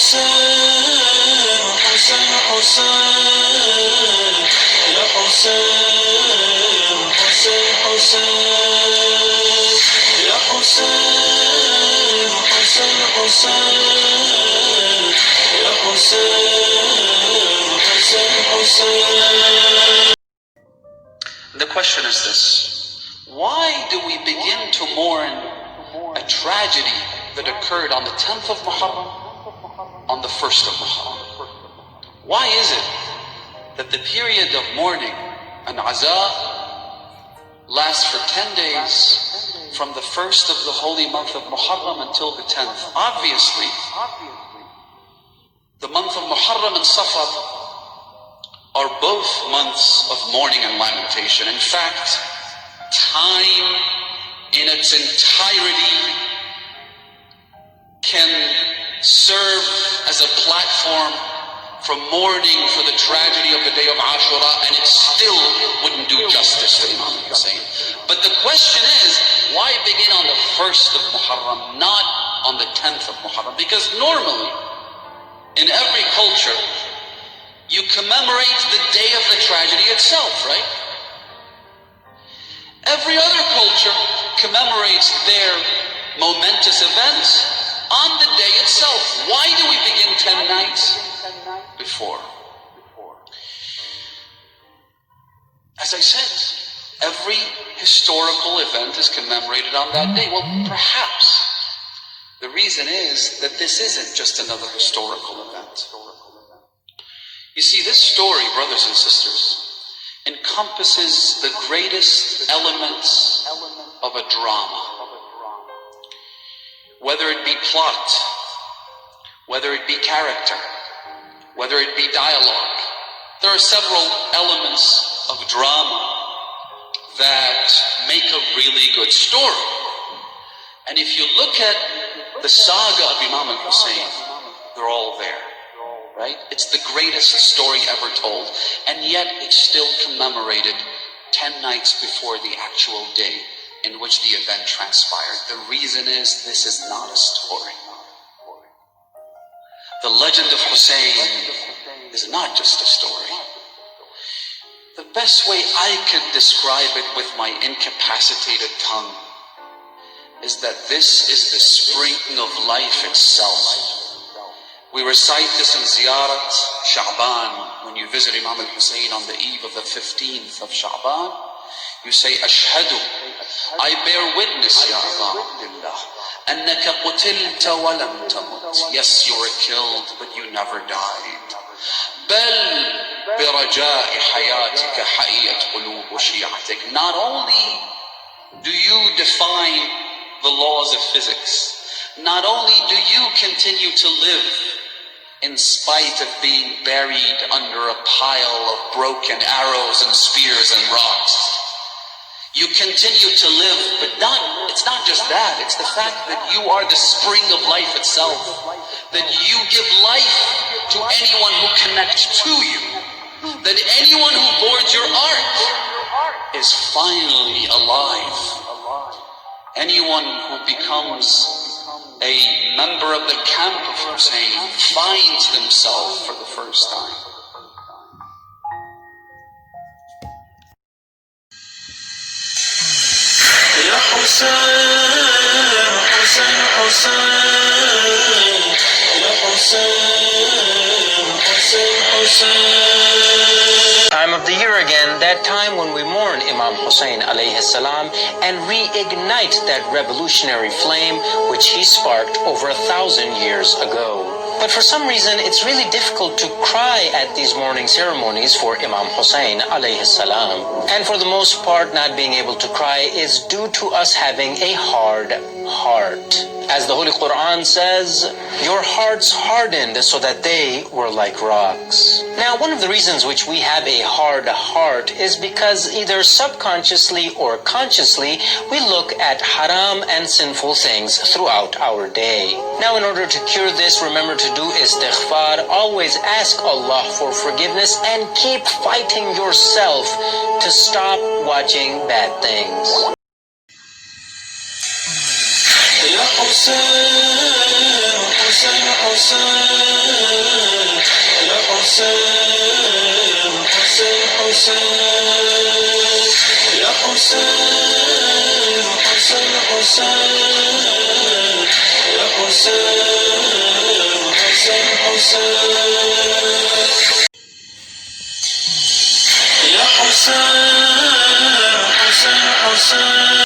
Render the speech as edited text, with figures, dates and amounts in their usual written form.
حسين حسين حسين يا حسين حسين حسين يا حسين حسين حسين يا حسين حسين حسين. The question is this: why do we begin to mourn a tragedy that occurred on the 10th of Muharram, on the 1st of Muharram? Why is it that the period of mourning and aza lasts for 10 days from the 1st of the holy month of Muharram until the 10th? Obviously, the month of Muharram and Safar are both months of mourning and lamentation. In fact, time in its entirety can serve as a platform for mourning for the tragedy of the day of Ashura, and it still wouldn't do justice to Imam Hussein. But the question is, why begin on the 1st of Muharram, not on the 10th of Muharram? Because normally, in every culture, you commemorate the day of the tragedy itself, right? Every other culture commemorates their momentous events on the day itself. Why do we begin 10 nights before? As I said, every historical event is commemorated on that day. Well, perhaps the reason is that this isn't just another historical event. You see, this story, brothers and sisters, encompasses the greatest elements of a drama. Whether it be plot, whether it be character, whether it be dialogue, there are several elements of drama that make a really good story. And if you look at the saga of Imam al-Hussein, they're all there. Right? It's the greatest story ever told, and yet it's still commemorated 10 nights before the actual day in which the event transpired. The reason is, this is not a story. The legend of Hussein is not just a story. The best way I could describe it with my incapacitated tongue is that this is the spring of life itself. We recite this in Ziyarat Sha'ban. When you visit Imam al-Hussein on the eve of the 15th of Sha'ban, you say, Ashhadu, I bear witness, Ya Aba Abdullah, Annaka qutilta wa lam tamut. Yes, you were killed, but you never died. Bal biraja'i hayatika hayyat qulubu shi'atik. Not only do you define the laws of physics, not only do you continue to live in spite of being buried under a pile of broken arrows and spears and rocks. You continue to live, but it's not just that, it's the fact that you are the spring of life itself, that you give life to anyone who connects to you, that anyone who boards your ark is finally alive. Anyone who becomes a member of the camp of Hussein finds themselves for the first time. Ya Hussein, Hussein, Hussein, Ya Hussein, Hussein, Hussein. Time of the year again, that time when we mourn Imam Hussein alayhi salam and reignite that revolutionary flame which he sparked over 1,000 years ago. But for some reason, it's really difficult to cry at these mourning ceremonies for Imam Hussein alayhi salam. And for the most part, not being able to cry is due to us having a hard heart. As the Holy Quran says, your hearts hardened so that they were like rocks. Now, one of the reasons which we have a hard heart is because either subconsciously or consciously, we look at haram and sinful things throughout our day. Now, in order to cure this, remember to do istighfar. Always ask Allah for forgiveness and keep fighting yourself to stop watching bad things. Ya Hussein, Hussein, Hussein. حسين يا حسين حسين حسين يا حسين حسين حسين